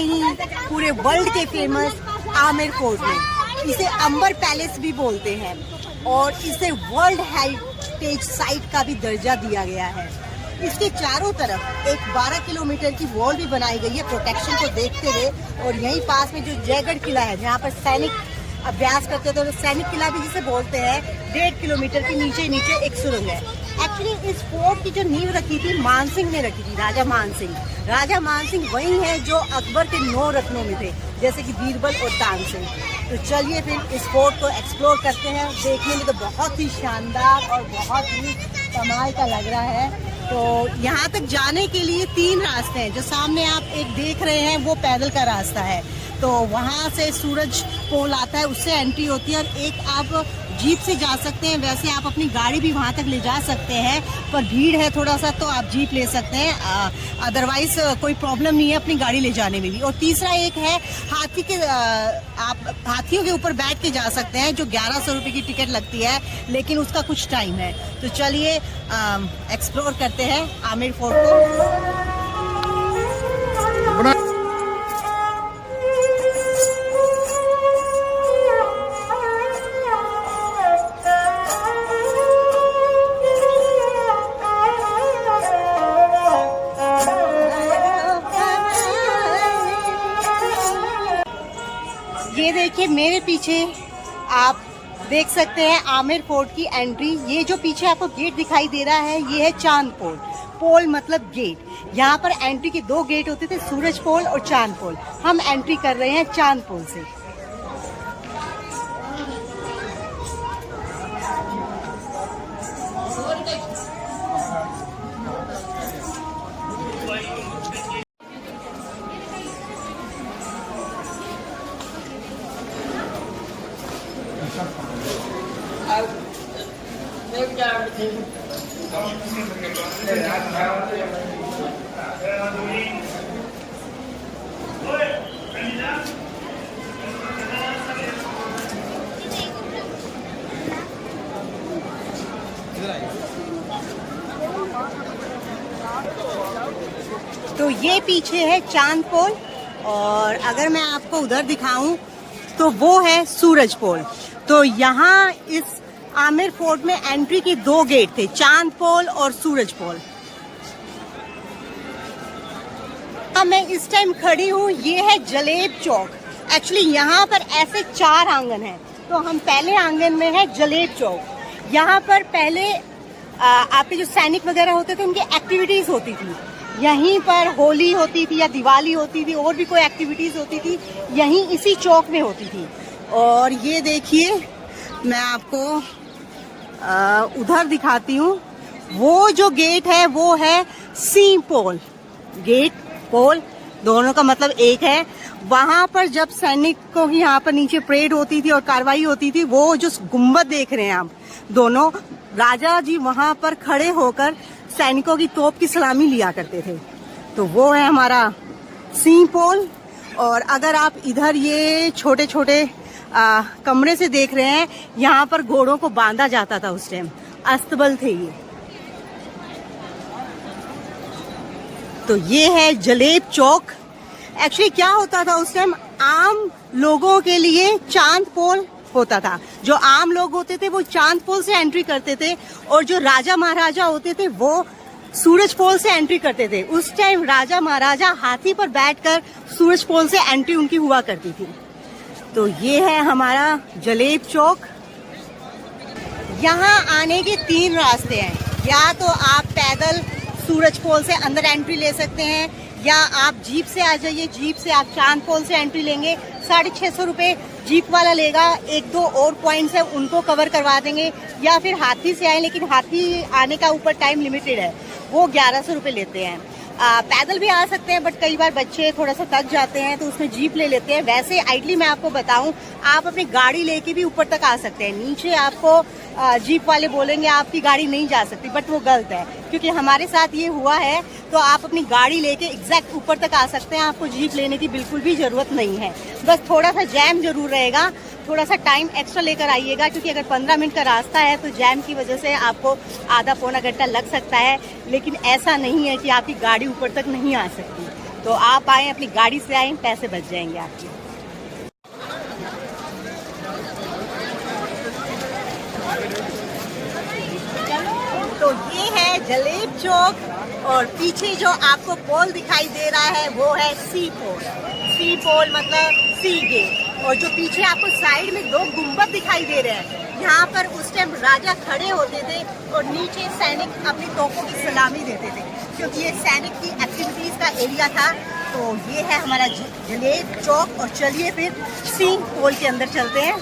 नहीं पूरे वर्ल्ड के फेमस आमिर फोर्ट में। इसे अंबर पैलेस भी बोलते हैं और इसे वर्ल्ड हेरिटेज साइट का भी दर्जा दिया गया है। इसके चारों तरफ एक 12 किलोमीटर की वॉल भी बनाई गई है प्रोटेक्शन को देखते हुए। और यहीं पास में जो जयगढ़ किला है जहाँ पर सैनिक अभ्यास करते थे, तो सैनिक किला भी जिसे बोलते हैं, 1.5 किलोमीटर के नीचे एक सुरंग है। एक्चुअली इस फोर्ट की जो नींव रखी थी मानसिंह ने रखी थी, राजा मानसिंह। राजा मानसिंह वही है जो अकबर के 9 रत्नों में थे, जैसे कि बीरबल और तानसेन। तो चलिए फिर इस फोर्ट को एक्सप्लोर करते हैं। देखने में तो बहुत ही शानदार और बहुत ही कमाल का लग रहा है। तो यहाँ तक जाने के लिए 3 रास्ते हैं। जो सामने आप एक देख रहे हैं वो पैदल का रास्ता है, तो वहाँ से सूरज पोल आता है, उससे एंट्री होती है। और एक आप जीप से जा सकते हैं, वैसे आप अपनी गाड़ी भी वहाँ तक ले जा सकते हैं, पर भीड़ है थोड़ा सा तो आप जीप ले सकते हैं, अदरवाइज कोई प्रॉब्लम नहीं है अपनी गाड़ी ले जाने में भी। और तीसरा एक है हाथी के, आप हाथियों के ऊपर बैठ के जा सकते हैं, जो 1100 रुपये की टिकट लगती है, लेकिन उसका कुछ टाइम है। तो चलिए एक्सप्लोर करते हैं आमिर फोर्ट को। ये देखिए मेरे पीछे आप देख सकते हैं आमिर फोर्ट की एंट्री। ये जो पीछे आपको गेट दिखाई दे रहा है ये है चांद पोल। पोल मतलब गेट। यहाँ पर एंट्री के 2 गेट होते थे, सूरज पोल और चांद पोल। हम एंट्री कर रहे हैं चांद पोल से। तो ये पीछे है चांद पोल, और अगर मैं आपको उधर दिखाऊं तो वो है सूरज पोल। तो यहाँ इस आमिर फोर्ट में एंट्री के 2 गेट थे, चांद पोल और सूरज पोल। अब मैं इस टाइम खड़ी हूँ, ये है जलेब चौक। एक्चुअली यहाँ पर ऐसे 4 आंगन हैं, तो हम पहले आंगन में है जलेब चौक। यहाँ पर पहले आपके जो सैनिक वगैरह होते थे उनकी एक्टिविटीज होती थी। यहीं पर होली होती थी या दिवाली होती थी, और भी कोई एक्टिविटीज होती थी, यहीं इसी चौक में होती थी। और ये देखिए मैं आपको उधर दिखाती हूँ। वो जो गेट है वो है सी पोल। गेट पोल दोनों का मतलब एक है। वहां पर जब सैनिकों की यहाँ पर नीचे परेड होती थी और कार्रवाई होती थी, वो जो गुम्बद देख रहे हैं आप दोनों, राजा जी वहां पर खड़े होकर सैनिकों की तोप की सलामी लिया करते थे। तो वो है हमारा सी पोल। और अगर आप इधर ये छोटे छोटे कमरे से देख रहे हैं, यहाँ पर घोड़ों को बांधा जाता था उस टाइम, अस्तबल थे ये। तो ये है जलेब चौक। एक्चुअली क्या होता था उस टाइम, आम लोगों के लिए चांद पोल होता था। जो आम लोग होते थे वो चांद पोल से एंट्री करते थे, और जो राजा महाराजा होते थे वो सूरज पोल से एंट्री करते थे। उस टाइम राजा महाराजा हाथी पर बैठकर सूरज पोल से एंट्री उनकी हुआ करती थी। तो ये है हमारा जलेब चौक। यहाँ आने के 3 रास्ते हैं। या तो आप पैदल सूरज पोल से अंदर एंट्री ले सकते हैं, या आप जीप से आ जाइए। जीप से आप चांद पोल से एंट्री लेंगे, 650 रुपये जीप वाला लेगा। 1-2 और पॉइंट्स है उनको कवर करवा देंगे। या फिर हाथी से आए, लेकिन हाथी आने का ऊपर टाइम लिमिटेड है, वो 1100 रुपये लेते हैं। पैदल भी आ सकते हैं, बट कई बार बच्चे थोड़ा सा थक जाते हैं तो उसमें जीप ले लेते हैं। वैसे आइडली मैं आपको बताऊं, आप अपनी गाड़ी लेके भी ऊपर तक आ सकते हैं। नीचे आपको जीप वाले बोलेंगे आपकी गाड़ी नहीं जा सकती, बट वो गलत है, क्योंकि हमारे साथ ये हुआ है। तो आप अपनी गाड़ी लेके एग्जैक्ट ऊपर तक आ सकते हैं, आपको जीप लेने की बिल्कुल भी जरूरत नहीं है। बस थोड़ा सा जैम जरूर रहेगा, थोड़ा सा टाइम एक्स्ट्रा लेकर आइएगा, क्योंकि अगर 15 मिनट का रास्ता है तो जैम की वजह से आपको आधा पौना घंटा लग सकता है। लेकिन ऐसा नहीं है कि आपकी गाड़ी ऊपर तक नहीं आ सकती। तो आप आए, अपनी गाड़ी से आए, पैसे बच जाएंगे आपके। तो ये है जलेब चौक और पीछे जो आपको पोल दिखाई दे रहा है वो है सी पोल। सी पोल मतलब सी गेट। और जो पीछे आपको साइड में 2 गुंबद दिखाई दे रहे हैं, यहाँ पर उस टाइम राजा खड़े होते थे और नीचे सैनिक अपनी तोपों की सलामी देते थे, क्योंकि ये सैनिक की एक्टिविटीज का एरिया था। तो ये है हमारा जलेब चौक। और चलिए फिर सी पोल के अंदर चलते हैं।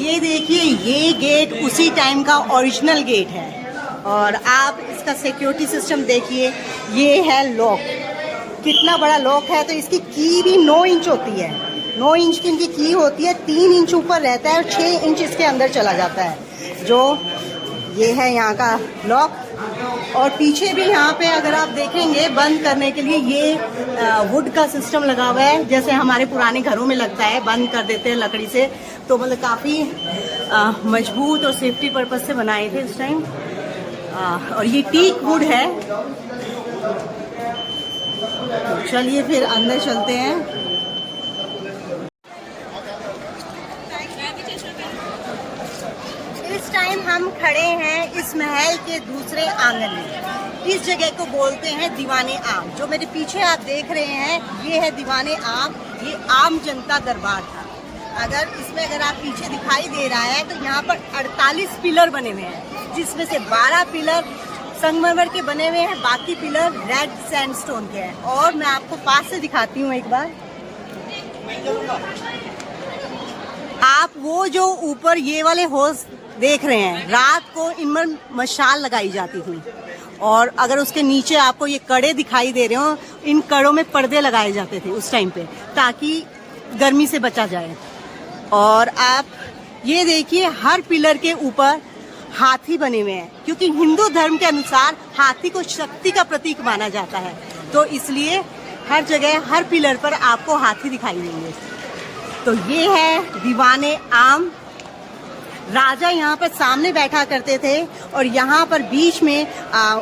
ये देखिए, ये गेट उसी टाइम का ओरिजिनल गेट है और आप इसका सिक्योरिटी सिस्टम देखिए। ये है लॉक, कितना बड़ा लॉक है। तो इसकी की भी 9 इंच होती है, 9 इंच की इनकी की होती है। 3 इंच ऊपर रहता है और 6 इंच इसके अंदर चला जाता है। जो ये है यहाँ का लॉक। और पीछे भी यहाँ पे अगर आप देखेंगे, बंद करने के लिए ये वुड का सिस्टम लगा हुआ है, जैसे हमारे पुराने घरों में लगता है, बंद कर देते हैं लकड़ी से। तो मतलब काफ़ी मजबूत और सेफ्टी पर्पज से बनाए थे उस टाइम। और ये टीक वुड है। तो चलिए फिर अंदर चलते हैं। इस टाइम हम खड़े हैं इस महल के दूसरे आंगन में। इस जगह को बोलते हैं दीवाने आम। जो मेरे पीछे आप देख रहे हैं, ये है दीवाने आम। ये आम जनता दरबार था। अगर आप पीछे दिखाई दे रहा है तो यहाँ पर 48 पिलर बने हुए हैं, जिसमें से 12 पिलर संगमरमर के बने हुए हैं, बाकी पिलर रेड सैंडस्टोन के हैं। और मैं आपको पास से दिखाती हूँ एक बार। आप वो जो ऊपर ये वाले होस देख रहे हैं, रात को इनमें मशाल लगाई जाती थी। और अगर उसके नीचे आपको ये कड़े दिखाई दे रहे हो, इन कड़ों में पर्दे लगाए जाते थे उस टाइम पे, ताकि गर्मी से बचा जाए। और आप ये देखिए, हर पिलर के ऊपर हाथी बने हुए हैं, क्योंकि हिंदू धर्म के अनुसार हाथी को शक्ति का प्रतीक माना जाता है। तो इसलिए हर जगह, हर पिलर पर आपको हाथी दिखाई देंगे। तो ये है दीवाने आम। राजा यहाँ पर सामने बैठा करते थे और यहाँ पर बीच में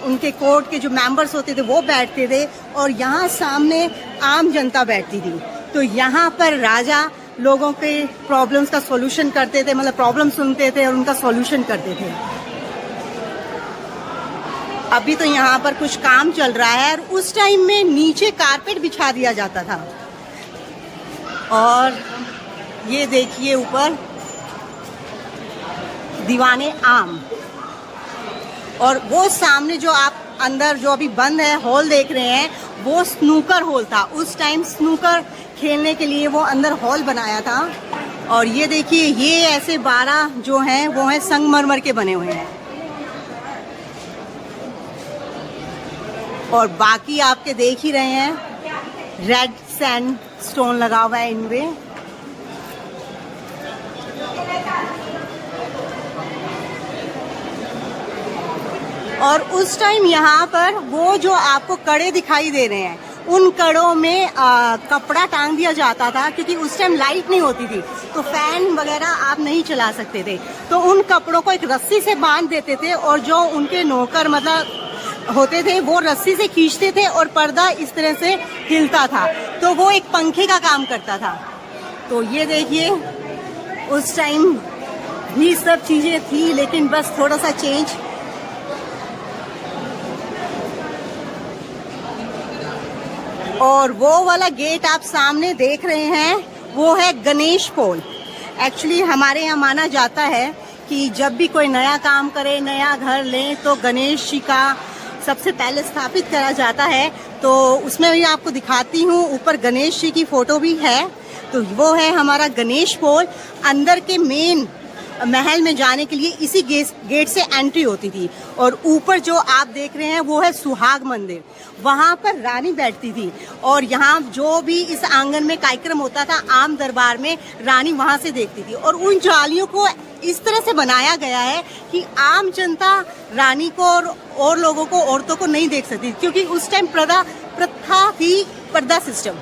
उनके कोर्ट के जो मेंबर्स होते थे वो बैठते थे, और यहाँ सामने आम जनता बैठती थी। तो यहाँ पर राजा लोगों के प्रॉब्लम्स का सॉल्यूशन करते थे, मतलब प्रॉब्लम सुनते थे और उनका सॉल्यूशन करते थे। अभी तो यहाँ पर कुछ काम चल रहा है और उस टाइम में नीचे कारपेट बिछा दिया जाता था। और ये देखिए ऊपर दीवाने आम। और वो सामने जो आप अंदर जो अभी बंद है हॉल देख रहे हैं, वो स्नूकर हॉल था। उस टाइम स्नूकर खेलने के लिए वो अंदर हॉल बनाया था। और ये देखिए, ये ऐसे 12 जो हैं वो हैं संगमरमर के बने हुए हैं। और बाकी आपके देख ही रहे हैं, रेड सैंड स्टोन लगा हुआ है इनमें। और उस टाइम यहाँ पर वो जो आपको कड़े दिखाई दे रहे हैं, उन कड़ों में कपड़ा टांग दिया जाता था, क्योंकि उस टाइम लाइट नहीं होती थी, तो फैन वगैरह आप नहीं चला सकते थे। तो उन कपड़ों को एक रस्सी से बांध देते थे और जो उनके नौकर मतलब होते थे वो रस्सी से खींचते थे और पर्दा इस तरह से हिलता था, तो वो एक पंखे का काम करता था। तो ये देखिए, उस टाइम भी सब चीजें थी, लेकिन बस थोड़ा सा चेंज। और वो वाला गेट आप सामने देख रहे हैं, वो है गणेश पोल। एक्चुअली हमारे यहाँ माना जाता है कि जब भी कोई नया काम करे, नया घर ले, तो गणेश जी का सबसे पहले स्थापित करा जाता है। तो उसमें भी आपको दिखाती हूँ, ऊपर गणेश जी की फोटो भी है। तो वो है हमारा गणेश पोल। अंदर के मेन महल में जाने के लिए इसी गेट से एंट्री होती थी। और ऊपर जो आप देख रहे हैं वो है सुहाग मंदिर, वहाँ पर रानी बैठती थी। और यहाँ जो भी इस आंगन में कार्यक्रम होता था आम दरबार में, रानी वहाँ से देखती थी। और उन जालियों को इस तरह से बनाया गया है कि आम जनता रानी को और लोगों को, औरतों को नहीं देख सकती, क्योंकि उस टाइम प्रथा थी, पर्दा सिस्टम।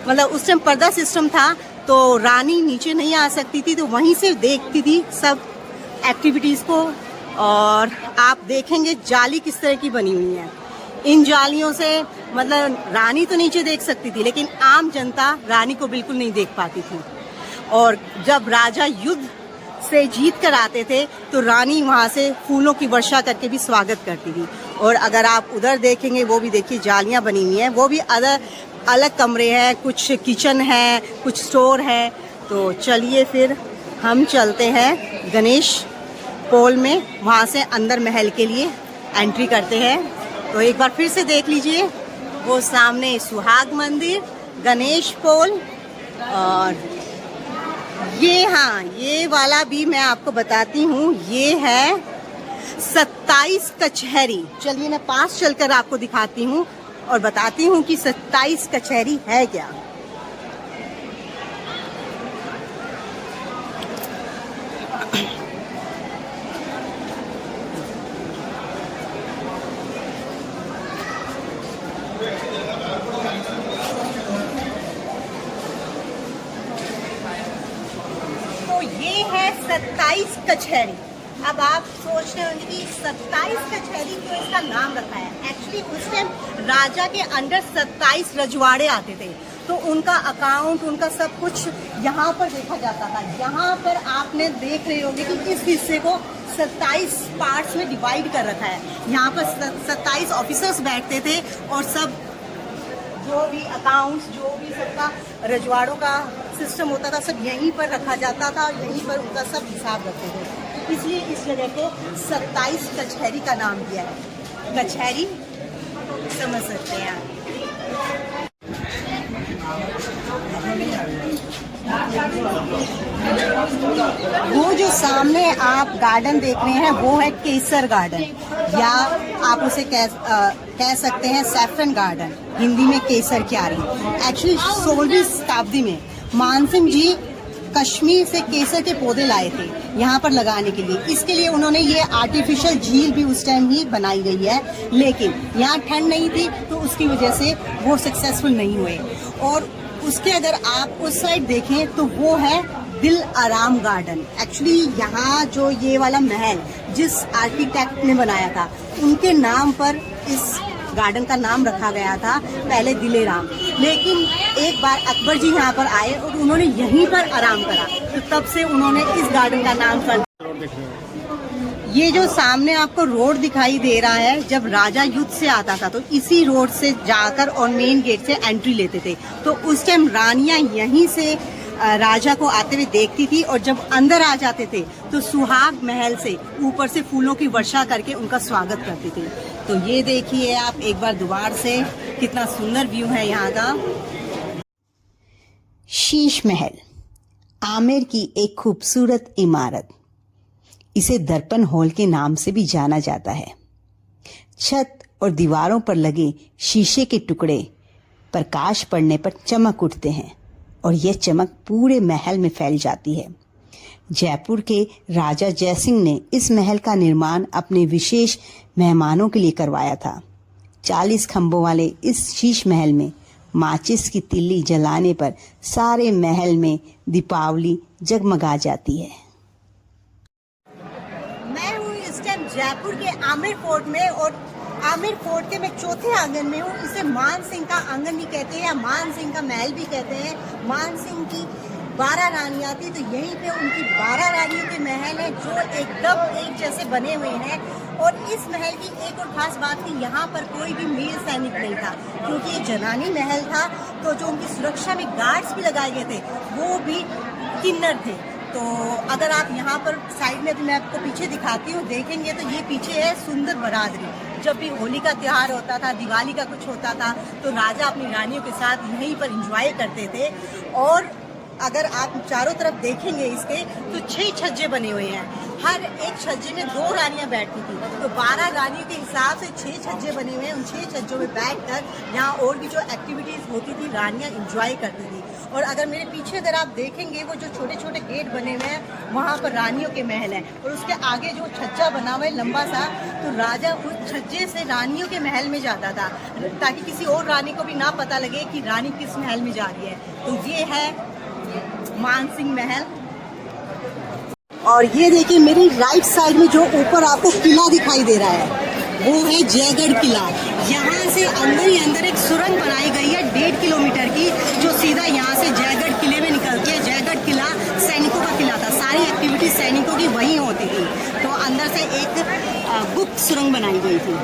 मतलब उस टाइम पर्दा सिस्टम था, तो रानी नीचे नहीं आ सकती थी, तो वहीं से देखती थी सब एक्टिविटीज़ को। और आप देखेंगे जाली किस तरह की बनी हुई है। इन जालियों से मतलब रानी तो नीचे देख सकती थी, लेकिन आम जनता रानी को बिल्कुल नहीं देख पाती थी। और जब राजा युद्ध से जीत कर आते थे तो रानी वहाँ से फूलों की वर्षा करके भी स्वागत करती थी। और अगर आप उधर देखेंगे, वो भी देखिए जालियाँ बनी हुई हैं, वो भी अलग कमरे हैं, कुछ किचन है, कुछ स्टोर है। तो चलिए फिर हम चलते हैं गणेश पोल में, वहाँ से अंदर महल के लिए एंट्री करते हैं। तो एक बार फिर से देख लीजिए, वो सामने सुहाग मंदिर, गणेश पोल, और ये वाला भी मैं आपको बताती हूँ, ये है 27 कचहरी। चलिए मैं पास चलकर आपको दिखाती हूँ और बताती हूँ कि 27 कचहरी है क्या। तो ये है 27 कचहरी। अब आप सोच रहे होंगे कि 27 कचहरी क्यों इसका नाम रखा है। एक्चुअली उस टाइम राजा के अंडर 27 रजवाड़े आते थे, तो उनका अकाउंट, उनका सब कुछ यहाँ पर देखा जाता था। यहाँ पर आपने देख रहे होंगे कि इस हिस्से को 27 पार्ट्स में डिवाइड कर रखा है। यहाँ पर 27 ऑफिसर्स बैठते थे और सब जो भी अकाउंट्स, जो भी सबका रजवाड़ों का सिस्टम होता था, सब यहीं पर रखा जाता था और यहीं पर उनका सब हिसाब रखते थे। इसलिए इस जगह को 27 कचहरी का नाम दिया है। कचहरी समझ सकते हैं आप। वो जो सामने आप गार्डन देख रहे हैं, वो है केसर गार्डन, या आप उसे कह सकते हैं सैफरन गार्डन, हिंदी में केसर क्यारी। एक्चुअली 16वीं शताब्दी में मानसिंह जी कश्मीर से केसर के पौधे लाए थे यहाँ पर लगाने के लिए। इसके लिए उन्होंने ये आर्टिफिशियल झील भी उस टाइम ही बनाई गई है, लेकिन यहाँ ठंड नहीं थी तो उसकी वजह से वो सक्सेसफुल नहीं हुए। और उसके अगर आप उस साइड देखें तो वो है दिल आराम गार्डन। एक्चुअली यहाँ जो ये वाला महल जिस आर्किटेक्ट ने बनाया था, उनके नाम पर इस गार्डन का नाम रखा गया था पहले दिलेराम। लेकिन एक बार अकबर जी यहाँ पर आए और उन्होंने यहीं पर आराम करा, तो तब से उन्होंने इस गार्डन का नाम कर। ये जो सामने आपको रोड दिखाई दे रहा है, जब राजा युद्ध से आता था तो इसी रोड से जाकर और मेन गेट से एंट्री लेते थे। तो उस टाइम रानियां यहीं से राजा को आते हुए देखती थी, और जब अंदर आ जाते थे तो सुहाग महल से ऊपर से फूलों की वर्षा करके उनका स्वागत करते थे। तो ये देखिए आप एक बार दोबारा से, कितना सुंदर व्यू है यहाँ का। शीश महल आमेर की एक खूबसूरत इमारत, इसे दर्पण हॉल के नाम से भी जाना जाता है। छत और दीवारों पर लगे शीशे के टुकड़े प्रकाश पड़ने पर चमक उठते हैं और यह चमक पूरे महल में फैल जाती है। जयपुर के राजा जयसिंह ने इस महल का निर्माण अपने विशेष मेहमानों के लिए करवाया था। 40 खंभों वाले इस शीश महल में माचिस की तिल्ली जलाने पर सारे महल में दीपावली जगमगा जाती है। मैं हूँ इस टाइम जयपुर के आमेर फोर्ट में, और आमेर फोर्ट के मैं चौथे आंगन में हूँ। इसे मान सिंह का आंगन भी कहते हैं या मान सिंह का महल भी कहते हैं। मान सिंह की 12 रानियां थी, तो यहीं पे उनकी 12 रानियों के महल है जो एकदम एक जैसे बने हुए हैं। और इस महल की एक और खास बात थी, यहाँ पर कोई भी मेल सैनिक नहीं था, क्योंकि ये जनानी महल था। तो जो उनकी सुरक्षा में गार्ड्स भी लगाए गए थे वो भी किन्नर थे। तो अगर आप यहाँ पर साइड में, मैं आपको पीछे दिखाती हूँ, देखेंगे तो ये पीछे है सुंदर बरादरी। जब भी होली का त्यौहार होता था, दिवाली का कुछ होता था, तो राजा अपनी रानियों के साथ यहीं पर एंजॉय करते थे। और अगर आप चारों तरफ देखेंगे इसके, तो 6 छज्जे बने हुए हैं। हर एक छज्जे में 2 रानियां बैठती थी, तो 12 रानियों के हिसाब से 6 छज्जे बने हुए हैं। उन 6 छज्जों में बैठकर यहाँ और भी जो एक्टिविटीज होती थी रानियां एंजॉय करती थी। और अगर मेरे पीछे अगर आप देखेंगे वो जो छोटे छोटे गेट बने हुए हैं, वहाँ पर रानियों के महल हैं। और उसके आगे जो छज्जा बना हुआ है लंबा सा, तो राजा उस छज्जे से रानियों के महल में जाता था, ताकि किसी और रानी को भी ना पता लगे कि रानी किस महल में जा रही है। तो ये है मानसिंह महल। और ये देखिए मेरी राइट साइड में जो ऊपर आपको किला दिखाई दे रहा है, वो है जयगढ़ किला। यहाँ से अंदर ही अंदर एक सुरंग बनाई गई है 1.5 किलोमीटर की, जो सीधा यहाँ से जयगढ़ किले में निकलती है। जयगढ़ किला सैनिकों का किला था, सारी एक्टिविटी सैनिकों की वहीं होती थी। तो अंदर से एक गुप्त सुरंग बनाई गई थी।